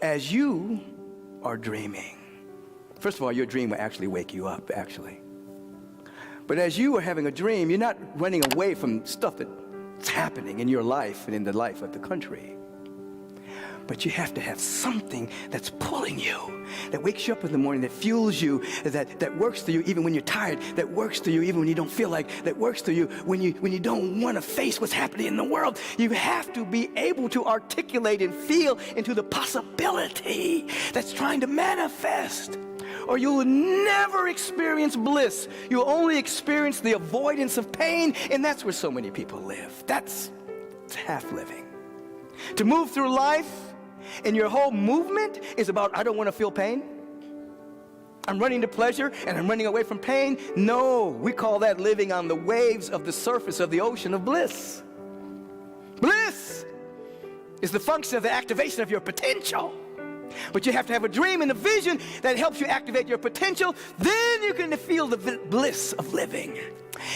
As you are dreaming, first of all, your dream will actually wake you up, actually. But as you are having a dream, you're not running away from stuff that's happening in your life and in the life of the country. But you have to have something that's pulling you, that wakes you up in the morning, that fuels you, that works through you even when you're tired, that works through you even when you don't feel like, that works through you when you don't want to face what's happening in the world. You have to be able to articulate and feel into the possibility that's trying to manifest. Or you'll never experience bliss. You'll only experience the avoidance of pain, and that's where so many people live. That's half living. To move through life, and your whole movement is about, I don't want to feel pain. I'm running to pleasure, and I'm running away from pain. No, we call that living on the waves of the surface of the ocean of bliss. Bliss is the function of the activation of your potential. But you have to have a dream and a vision that helps you activate your potential. Then you can feel the bliss of living.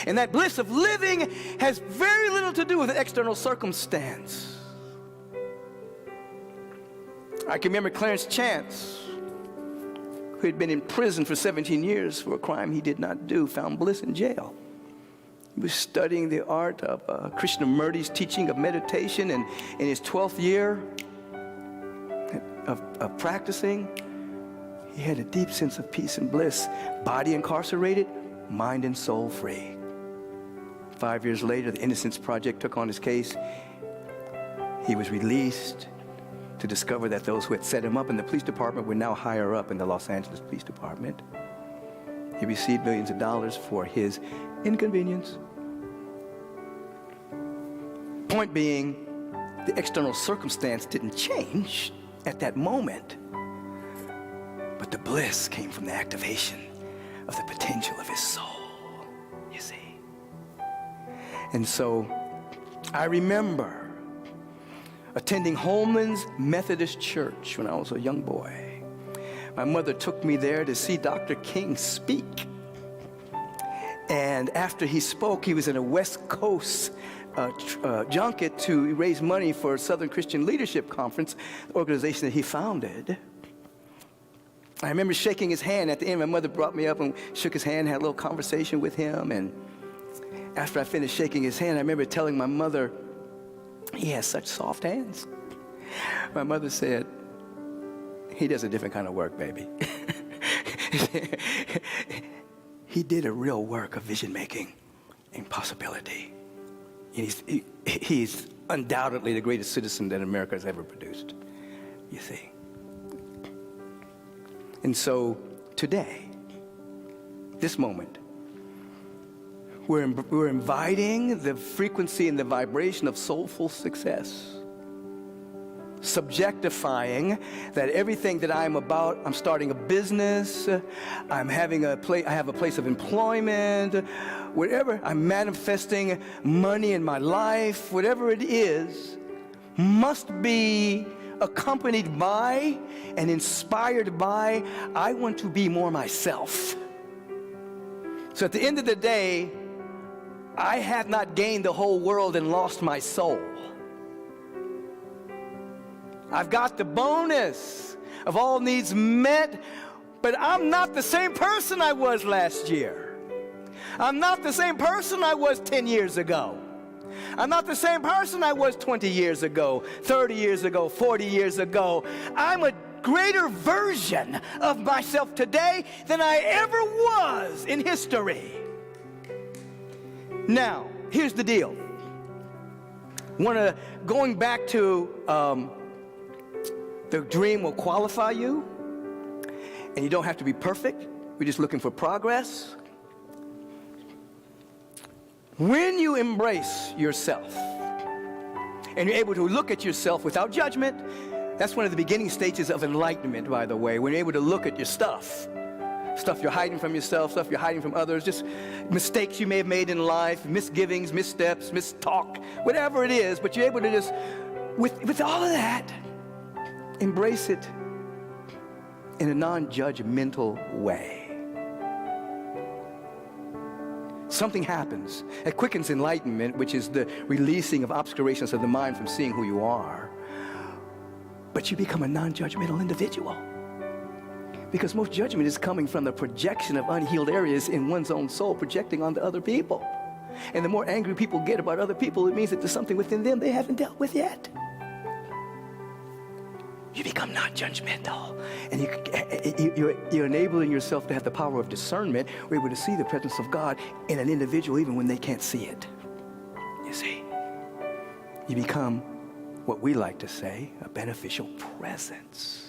And that bliss of living has very little to do with an external circumstance. I can remember Clarence Chance, who had been in prison for 17 years for a crime he did not do, found bliss in jail. He was studying the art of Krishnamurti's teaching of meditation, and in his 12th year of practicing, he had a deep sense of peace and bliss. Body incarcerated, mind and soul free. 5 years later, the Innocence Project took on his case. He was released to discover that those who had set him up in the police department were now higher up in the Los Angeles Police Department. He received millions of dollars for his inconvenience. Point being, the external circumstance didn't change at that moment, but the bliss came from the activation of the potential of his soul, you see. And so I remember attending Holman's Methodist Church when I was a young boy. My mother took me there to see Dr. King speak. And after he spoke, he was in a West Coast junket to raise money for Southern Christian Leadership Conference, the organization that he founded. I remember shaking his hand at the end. My mother brought me up and shook his hand, had a little conversation with him. And after I finished shaking his hand, I remember telling my mother, he has such soft hands. My mother said, he does a different kind of work, baby. He did a real work of vision making and possibility. He's undoubtedly the greatest citizen that America has ever produced, you see. And so today, this moment, we're inviting the frequency and the vibration of soulful success. Subjectifying that everything that I'm about, I'm starting a business, I have a place of employment, whatever, I'm manifesting money in my life, whatever it is, must be accompanied by and inspired by, I want to be more myself. So at the end of the day, I have not gained the whole world and lost my soul. I've got the bonus of all needs met, but I'm not the same person I was last year. I'm not the same person I was 10 years ago. I'm not the same person I was 20 years ago, 30 years ago, 40 years ago. I'm a greater version of myself today than I ever was in history. Now, here's the deal. Going back to the dream will qualify you, and you don't have to be perfect. We're just looking for progress. When you embrace yourself, and you're able to look at yourself without judgment, that's one of the beginning stages of enlightenment, by the way, when you're able to look at your stuff you're hiding from yourself, stuff you're hiding from others, just mistakes you may have made in life, misgivings, missteps, mistalk, whatever it is, but you're able to just, with all of that, embrace it in a non-judgmental way. Something happens. It quickens enlightenment, which is the releasing of obscurations of the mind from seeing who you are. but you become a non-judgmental individual. Because most judgment is coming from the projection of unhealed areas in one's own soul, projecting onto other people. And the more angry people get about other people, it means that there's something within them they haven't dealt with yet. You become non-judgmental. And you're enabling yourself to have the power of discernment. We're able to see the presence of God in an individual even when they can't see it. You see? You become what we like to say, a beneficial presence.